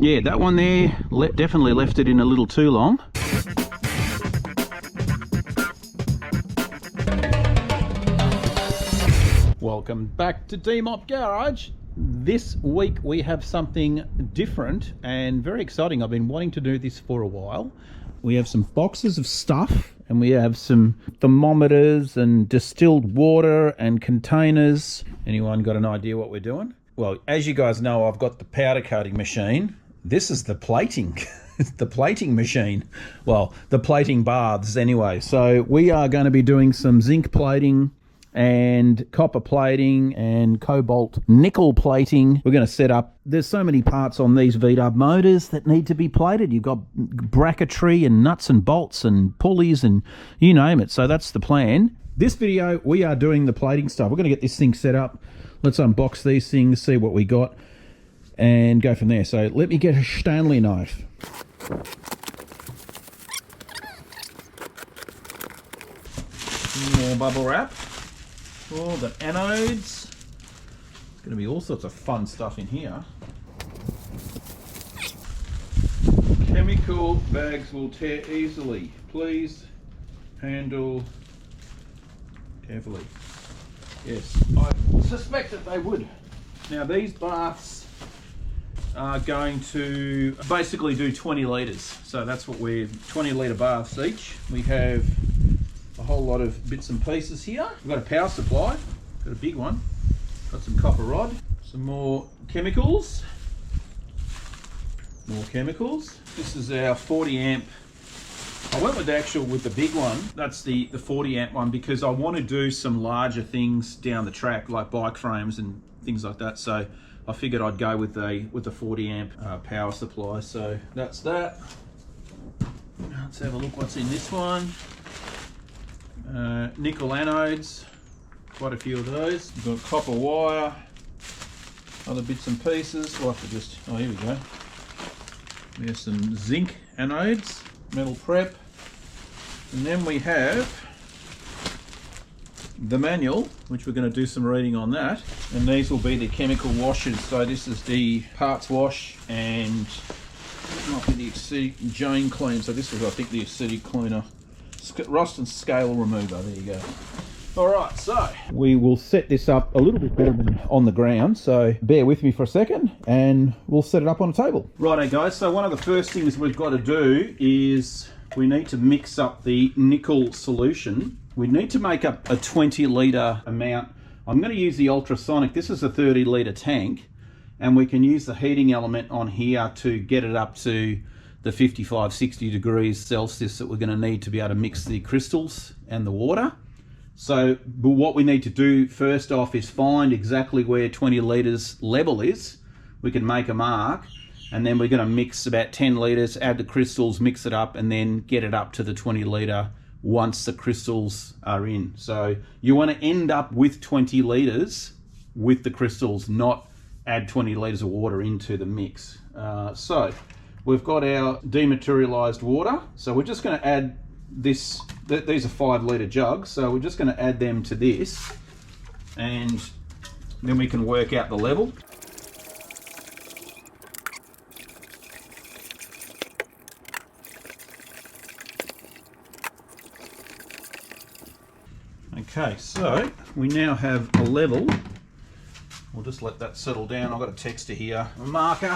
Yeah, that one there definitely left it in a little too long. Welcome back to D-Mop Garage. This week we have something different and very exciting. I've been wanting to do this for a while. We have some boxes of stuff and we have some thermometers and distilled water and containers. Anyone got an idea what we're doing? Well, as you guys know, I've got the powder coating machine. This is the plating. The plating machine. Well, the plating baths anyway. So we are going to be doing some zinc plating and copper plating and cobalt nickel plating. We're going to set up, there's so many parts on these V-dub motors that need to be plated. You've got bracketry and nuts and bolts and pulleys and you name it. So that's the plan. This video, we are doing the plating stuff. We're going to get this thing set up. Let's unbox these things, see what we got, and go from there. So let me get a Stanley knife. More bubble wrap. Oh, the anodes. There's going to be all sorts of fun stuff in here. Chemical bags will tear easily. Please handle carefully. Yes, I suspect that they would. Now these baths are going to basically do 20 litres. So that's what we're, 20 litre baths each. We have a whole lot of bits and pieces here. We've got a power supply, got a big one. Got some copper rod, some more chemicals. More chemicals. This is our 40 amp. I went with the big one. That's the 40 amp one because I want to do some larger things down the track like bike frames and things like that. So I figured I'd go with the 40 amp power supply. So that's that. Let's have a look what's in this one. Nickel anodes, quite a few of those. We've got copper wire, other bits and pieces. We'll have to just, oh here we go. There's some zinc anodes, metal prep. And then we have the manual, which we're going to do some reading on that. And these will be the chemical washes. So this is the parts wash and it might be the acidic Jane clean. So this is, I think, the acidic cleaner. Rust and scale remover, there you go. Alright, so we will set this up a little bit better than on the ground, so bear with me for a second and we'll set it up on a table. Righto guys, so one of the first things we've got to do is we need to mix up the nickel solution. We need to make up a 20 litre amount. I'm going to use the ultrasonic. This is a 30 litre tank and we can use the heating element on here to get it up to the 55-60 degrees Celsius that we're going to need to be able to mix the crystals and the water. So but what we need to do first off is find exactly where 20 litres level is. We can make a mark and then we're going to mix about 10 litres, add the crystals, mix it up and then get it up to the 20 litre once the crystals are in. So you want to end up with 20 litres with the crystals, not add 20 litres of water into the mix. So we've got our dematerialized water, so we're just going to add this. These are 5 litre jugs, so we're just going to add them to this, and then we can work out the level. Okay, so we now have a level. We'll just let that settle down. I've got a texter here, a marker.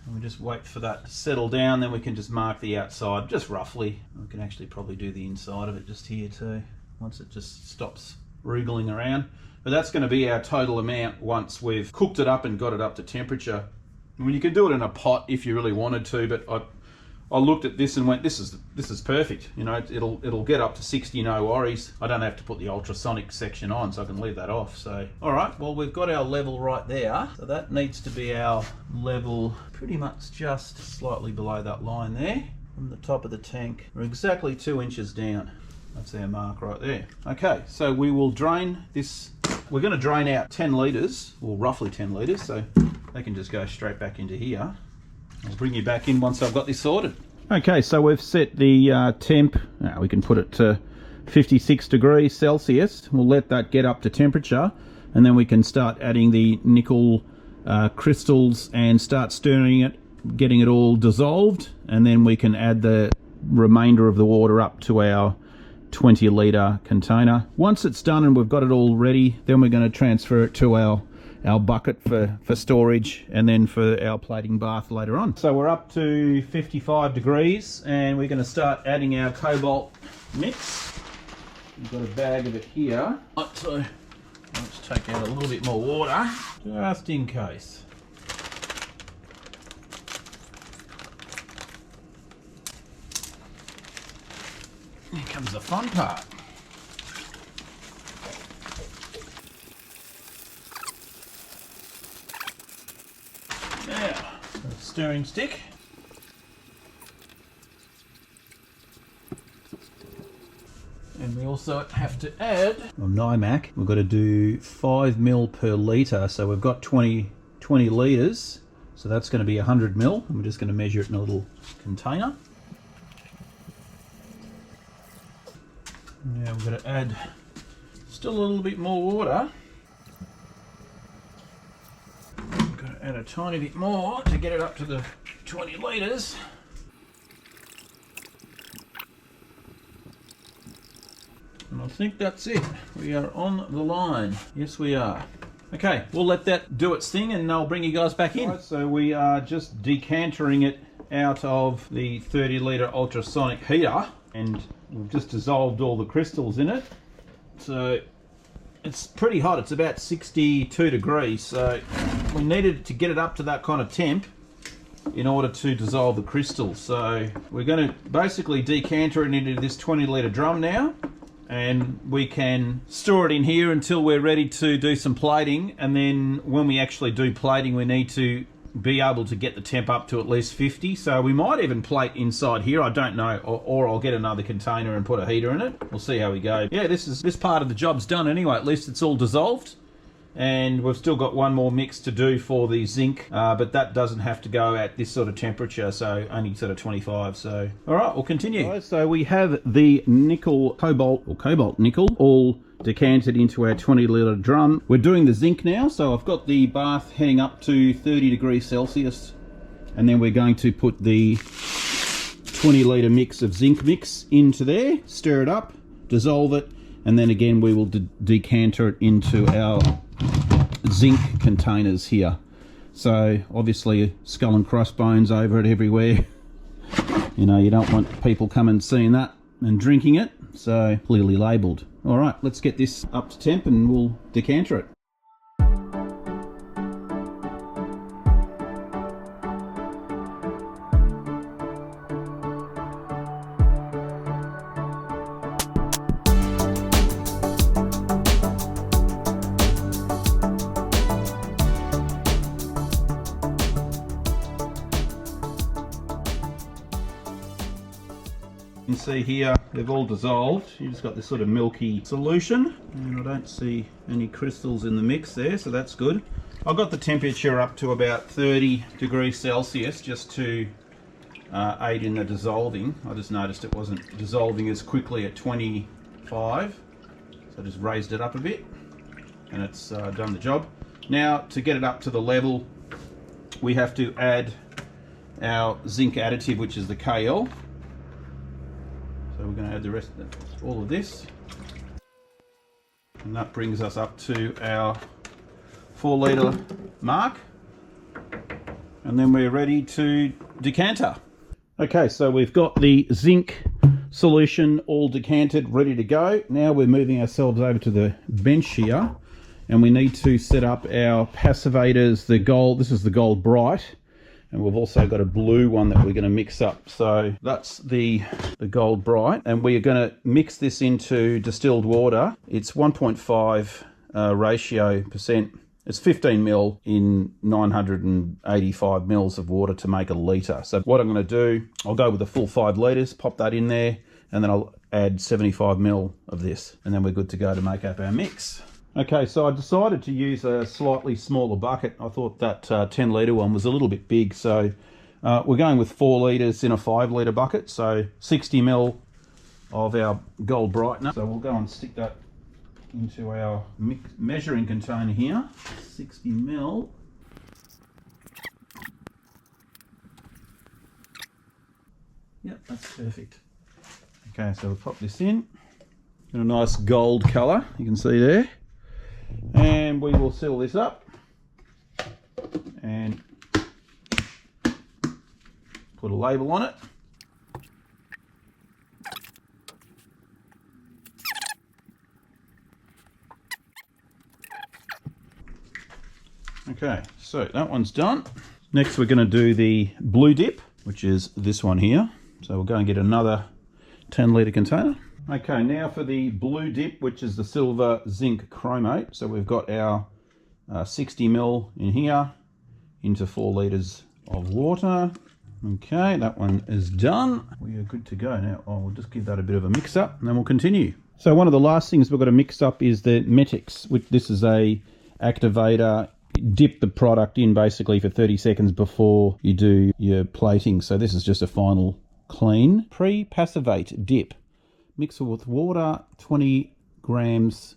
And we just wait for that to settle down, then we can just mark the outside, just roughly. We can actually probably do the inside of it just here too, once it just stops wriggling around. But that's going to be our total amount once we've cooked it up and got it up to temperature. I mean, you can do it in a pot if you really wanted to, but I looked at this and went, this is perfect. You know, it'll get up to 60, no worries. I don't have to put the ultrasonic section on, so I can leave that off. So, all right, well, we've got our level right there. So that needs to be our level pretty much just slightly below that line there. From the top of the tank, we're exactly 2 inches down. That's our mark right there. Okay, so we will drain this. We're going to drain out 10 litres, or roughly 10 litres, so they can just go straight back into here. I'll bring you back in once I've got this sorted. Okay, so we've set the temp, we can put it to 56 degrees Celsius. We'll let that get up to temperature and then we can start adding the nickel crystals and start stirring it getting it all dissolved, and then we can add the remainder of the water up to our 20 litre container. Once it's done and we've got it all ready, then we're going to transfer it to our bucket for storage, and then for our plating bath later on. So we're up to 55 degrees and we're going to start adding our cobalt mix. We've got a bag of it here. So let's take out a little bit more water, just in case. Here comes the fun part. Now, a stirring stick. And we also have to add, on NIMAC, we've got to do 5 ml per litre. So we've got 20 litres. So that's going to be 100 ml. And we're just going to measure it in a little container. Now we're going to add still a little bit more water. We've got to add a tiny bit more to get it up to the 20 litres. And I think that's it. We are on the line. Yes, we are. Okay, we'll let that do its thing and I'll bring you guys back in. Right, so we are just decantering it out of the 30 litre ultrasonic heater, and we've just dissolved all the crystals in it. So it's pretty hot. It's about 62 degrees. So we needed to get it up to that kind of temp in order to dissolve the crystals. So we're going to basically decanter it into this 20 litre drum now, and we can store it in here until we're ready to do some plating. And then when we actually do plating, we need to be able to get the temp up to at least 50. So we might even plate inside here, I don't know, or I'll get another container and put a heater in it. We'll see how we go. Yeah, this part of the job's done anyway. At least it's all dissolved, and we've still got one more mix to do for the zinc, but that doesn't have to go at this sort of temperature, so only sort of 25. So all right, we'll continue. Right, so we have the nickel cobalt, or cobalt nickel, all decanted into our 20 litre drum. We're doing the zinc now, so I've got the bath heading up to 30 degrees Celsius, and then we're going to put the 20 litre mix of zinc mix into there, stir it up, dissolve it, and then again we will decanter it into our zinc containers here. So obviously skull and crossbones over it everywhere. You know, you don't want people coming seeing that and drinking it, so clearly labelled. All right, let's get this up to temp and we'll decanter it. You can see here they've all dissolved. You just got this sort of milky solution, and I don't see any crystals in the mix there, so that's good. I've got the temperature up to about 30 degrees Celsius just to aid in the dissolving. I just noticed it wasn't dissolving as quickly at 25, so I just raised it up a bit and it's done the job. Now to get it up to the level, we have to add our zinc additive, which is the KL. So we're going to add the rest of all of this, and that brings us up to our 4 litre mark, and then we're ready to decanter. Okay, so we've got the zinc solution all decanted, ready to go. Now we're moving ourselves over to the bench here, and we need to set up our passivators. The gold, this is the gold bright, and we've also got a blue one that we're going to mix up. So that's the gold bright, and we are going to mix this into distilled water. It's 1.5 ratio percent. It's 15 ml in 985 mils of water to make a litre. So what I'm going to do, I'll go with the full 5 litres, pop that in there, and then I'll add 75 ml of this, and then we're good to go to make up our mix. Okay, so I decided to use a slightly smaller bucket. I thought that 10 litre one was a little bit big, so we're going with 4 litres in a 5 litre bucket, so 60 ml of our gold brightener. So we'll go and stick that into our measuring container here, 60 ml. Yep, that's perfect. Okay, so we'll pop this in. Got a nice gold colour, you can see there. And we will seal this up and put a label on it. Okay, so that one's done. Next we're going to do the blue dip, which is this one here. So we'll go and get another 10 litre container. Okay, now for the blue dip, which is the silver zinc chromate. So we've got our 60 ml in here into 4 litres of water. Okay, that one is done. We are good to go now. We'll just give that a bit of a mix up and then we'll continue. So one of the last things we've got to mix up is the Metix, which this is a activator. Dip the product in basically for 30 seconds before you do your plating. So this is just a final clean. Pre-passivate dip. Mix it with water, 20 grams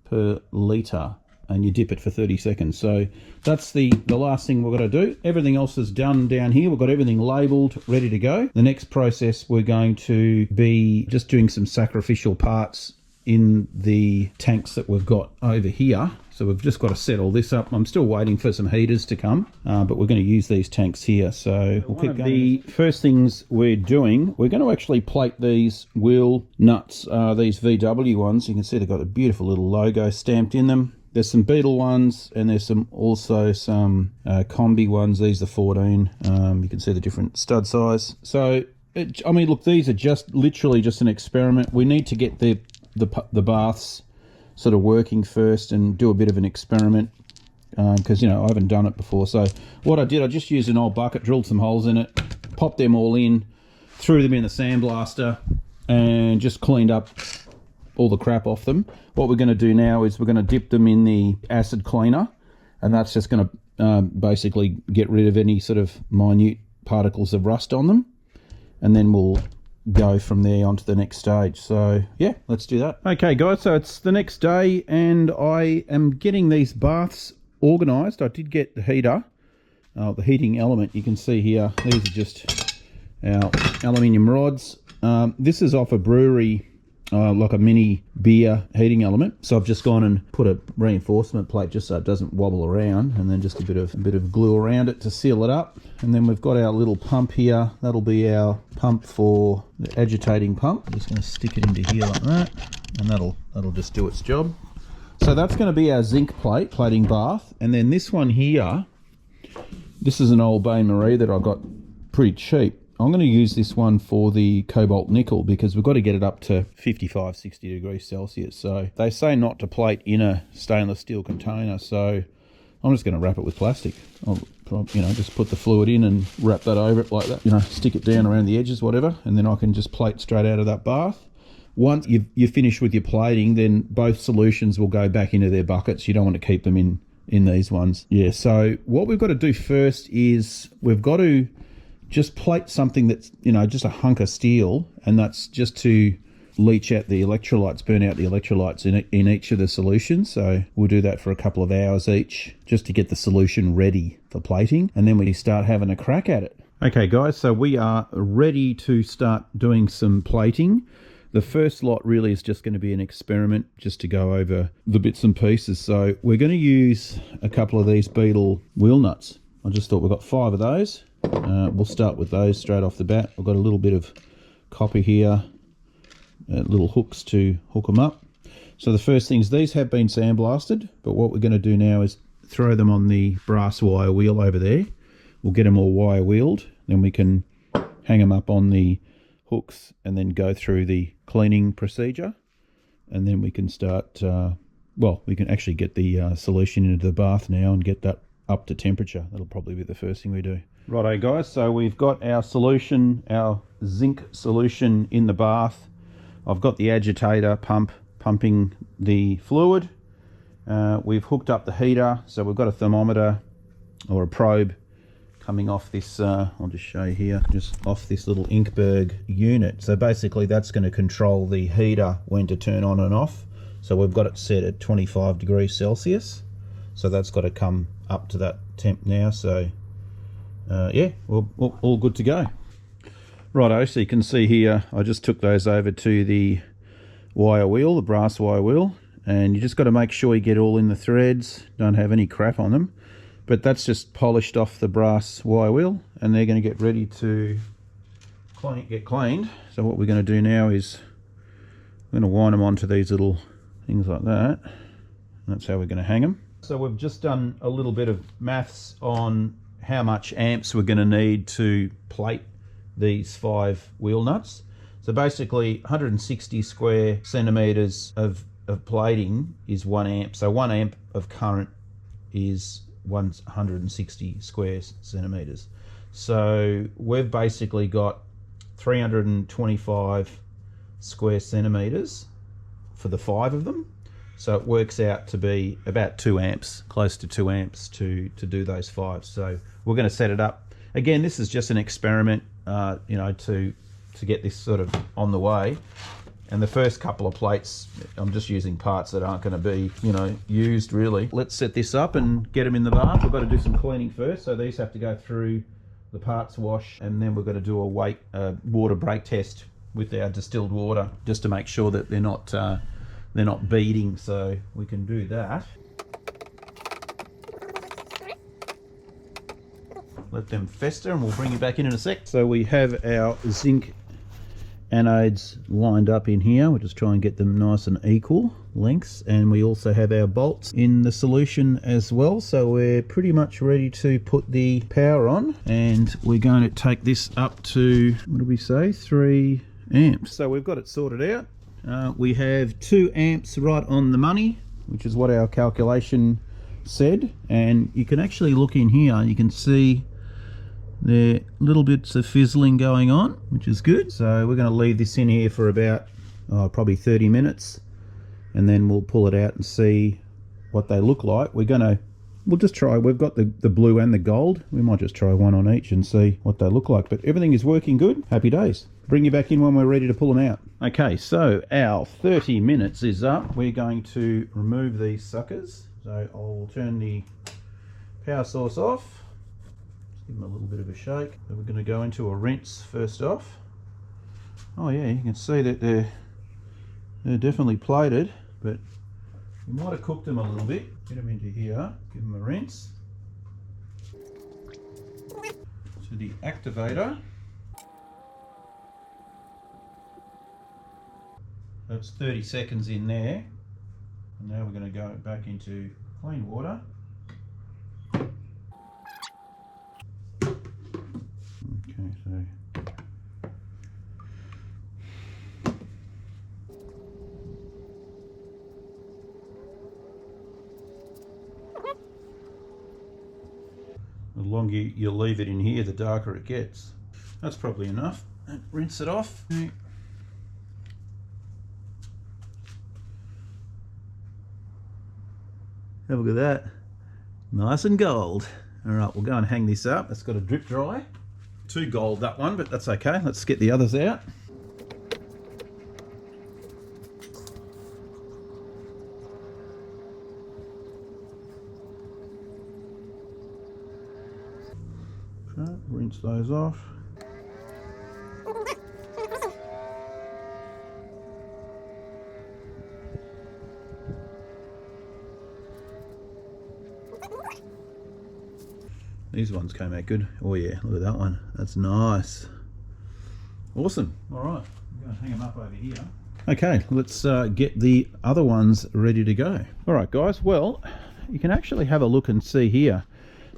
per litre, and you dip it for 30 seconds. So that's the last thing we've got to do. Everything else is done down here. We've got everything labelled, ready to go. The next process, we're going to be just doing some sacrificial parts in the tanks that we've got over here. So we've just got to set all this up. I'm still waiting for some heaters to come, but we're going to use these tanks here. So we'll keep going. The first things we're doing, we're going to actually plate these wheel nuts, these VW ones. You can see they've got a beautiful little logo stamped in them. There's some Beetle ones, and there's also some combi ones. These are 14. You can see the different stud size. So, I mean, look, these are just literally just an experiment. We need to get the baths sort of working first and do a bit of an experiment because, you know, I haven't done it before. So what I did, I just used an old bucket, drilled some holes in it, popped them all in, threw them in the sandblaster, and just cleaned up all the crap off them. What we're going to do now is we're going to dip them in the acid cleaner, and that's just going to basically get rid of any sort of minute particles of rust on them, and then we'll go from there on to the next stage. So yeah, let's do that. Okay guys, so it's the next day and I am getting these baths organized. I did get the heater, the heating element. You can see here, these are just our aluminium rods. This is off a brewery, like a mini beer heating element. So I've just gone and put a reinforcement plate just so it doesn't wobble around, and then just a bit of glue around it to seal it up. And then we've got our little pump here. That'll be our pump for the agitating pump. I'm just going to stick it into here like that, and that'll just do its job. So that's going to be our zinc plate, plating bath. And then this one here, this is an old Bain Marie that I got pretty cheap. I'm going to use this one for the cobalt nickel because we've got to get it up to 55, 60 degrees Celsius. So they say not to plate in a stainless steel container. So I'm just going to wrap it with plastic. I'll, you know, just put the fluid in and wrap that over it like that. You know, stick it down around the edges, whatever. And then I can just plate straight out of that bath. Once you finish with your plating, then both solutions will go back into their buckets. You don't want to keep them in these ones. Yeah, so what we've got to do first is we've got to just plate something that's, you know, just a hunk of steel, and that's just to leach out the electrolytes, burn out the electrolytes in each of the solutions. So we'll do that for a couple of hours each just to get the solution ready for plating, and then we start having a crack at it. Okay guys, so we are ready to start doing some plating. The first lot really is just going to be an experiment just to go over the bits and pieces. So we're going to use a couple of these Beetle wheel nuts. I just thought we've got 5 of those. We'll start with those straight off the bat. I've got a little bit of copper here, little hooks to hook them up. So the first things, these have been sandblasted, but what we're going to do now is throw them on the brass wire wheel over there. We'll get them all wire wheeled, then we can hang them up on the hooks and then go through the cleaning procedure, and then we can start, well, we can actually get the solution into the bath now and get that up to temperature. That'll probably be the first thing we do. Righto guys, so we've got our solution, our zinc solution in the bath. I've got the agitator pump pumping the fluid. We've hooked up the heater, so we've got a thermometer or a probe coming off this, I'll just show you here, just off this little Inkberg unit. So basically that's going to control the heater when to turn on and off. So we've got it set at 25 degrees Celsius. So that's got to come up to that temp now. So yeah, we're all good to go. Righto, so you can see here, I just took those over to the wire wheel, the brass wire wheel, and you just got to make sure you get all in the threads, don't have any crap on them. But that's just polished off the brass wire wheel, and they're going to get ready to get cleaned. So what we're going to do now is we're going to wind them onto these little things like that. That's how we're going to hang them. So we've just done a little bit of maths on how much amps we're going to need to plate these 5 wheel nuts. So basically 160 square centimeters of plating is 1 amp. So 1 amp of current is 160 square centimeters. So we've basically got 325 square centimeters for the 5 of them. So it works out to be about 2 amps, close to 2 amps to do those 5. So we're going to set it up. Again, this is just an experiment, you know, to get this sort of on the way. And the first couple of plates, I'm just using parts that aren't going to be, you know, used really. Let's set this up and get them in the bath. We've got to do some cleaning first. So these have to go through the parts wash, and then we're going to do a water break test with our distilled water, just to make sure that they're not beading. So we can do that. Let them fester, and we'll bring you back in a sec. So we have our zinc anodes lined up in here. We'll just try and get them nice and equal lengths, and we also have our bolts in the solution as well. So we're pretty much ready to put the power on, and we're going to take this up to, what did we say, 3 amps. So we've got it sorted out. We have 2 amps right on the money, which is what our calculation said. And you can actually look in here, you can see there are little bits of fizzling going on, which is good. So we're going to leave this in here for about probably 30 minutes, and then we'll pull it out and see what they look like. We'll just try, we've got the blue and the gold. We might just try one on each and see what they look like. But everything is working good. Happy days. Bring you back in when we're ready to pull them out. Okay, so our 30 minutes is up. We're going to remove these suckers. So I'll turn the power source off. Give them a little bit of a shake. So we're going to go into a rinse first off. Oh yeah, you can see that they're definitely plated, but we might have cooked them a little bit. Get them into here, give them a rinse. To the activator. That's 30 seconds in there. And now we're going to go back into clean water. Okay, so the longer you leave it in here, the darker it gets. That's probably enough. And rinse it off. Have a look at that. Nice and gold. Alright, we'll go and hang this up. It's got a drip dry. Too gold, that one, but that's okay. Let's get the others out. Okay, rinse those off. These ones came out good. Oh yeah, look at that one. That's nice. Awesome. All right, I'm going to hang them up over here. Okay, let's get the other ones ready to go. All right, guys. Well, you can actually have a look and see here.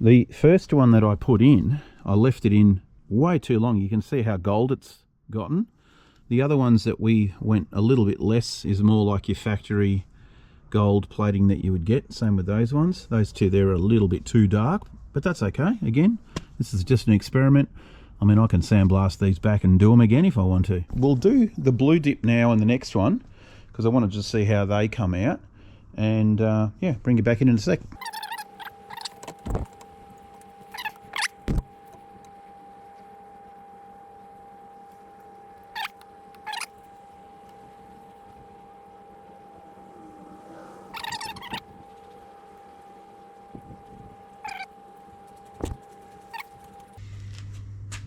The first one that I put in, I left it in way too long. You can see how gold it's gotten. The other ones that we went a little bit less is more like your factory gold plating that you would get. Same with those ones. Those two there are a little bit too dark. But that's okay. Again, this is just an experiment. I mean, I can sandblast these back and do them again if I want to. We'll do the blue dip now in the next one, because I want to just see how they come out. And yeah, bring you back in a sec.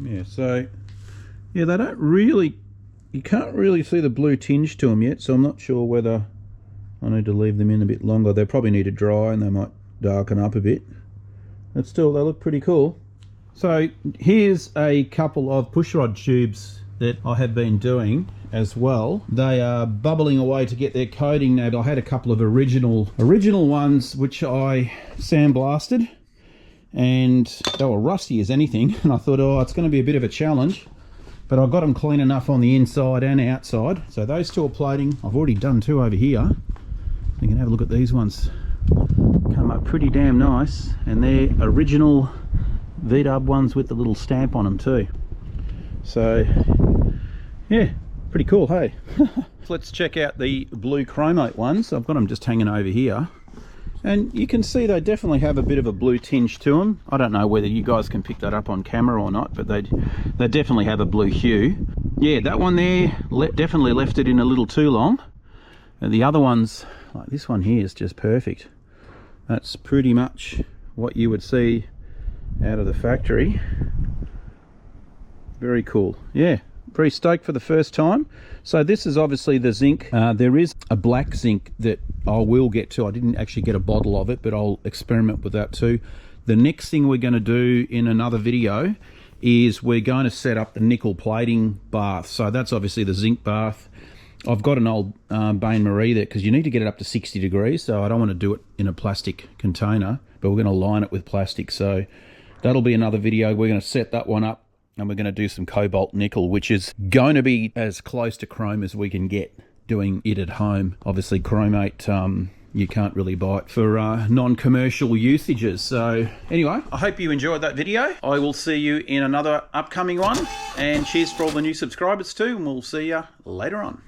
Yeah, so Yeah, they don't really, you can't really see the blue tinge to them yet, so I'm not sure whether I need to leave them in a bit longer. They probably need to dry and they might darken up a bit. But still, they look pretty cool. So here's a couple of pushrod tubes that I have been doing as well. They are bubbling away to get their coating now. I had a couple of original ones which I sandblasted, and they were rusty as anything, and I thought, oh, it's going to be a bit of a challenge, but I got them clean enough on the inside and outside. So those two are plating. I've already done two over here. You can have a look at these ones. Come up pretty damn nice, and they're original V-dub ones with the little stamp on them too. So yeah, pretty cool, hey. Let's check out the blue chromate ones. I've got them just hanging over here, and you can see they definitely have a bit of a blue tinge to them. I don't know whether you guys can pick that up on camera or not, but they definitely have a blue hue. Yeah, that one there definitely left it in a little too long, and the other ones, like this one here, is just perfect. That's pretty much what you would see out of the factory. Very cool. Yeah, pretty stoked for the first time. So this is obviously the zinc. There is a black zinc that I will get to. I didn't actually get a bottle of it, but I'll experiment with that too. The next thing we're going to do in another video is we're going to set up the nickel plating bath. So that's obviously the zinc bath. I've got an old Bain Marie there, because you need to get it up to 60 degrees, so I don't want to do it in a plastic container, but we're going to line it with plastic. So that'll be another video. We're going to set that one up, and we're going to do some cobalt nickel, which is going to be as close to chrome as we can get doing it at home. Obviously chromate, you can't really buy it for non-commercial usages. So anyway, I hope you enjoyed that video. I will see you in another upcoming one, and cheers for all the new subscribers too, and we'll see you later on.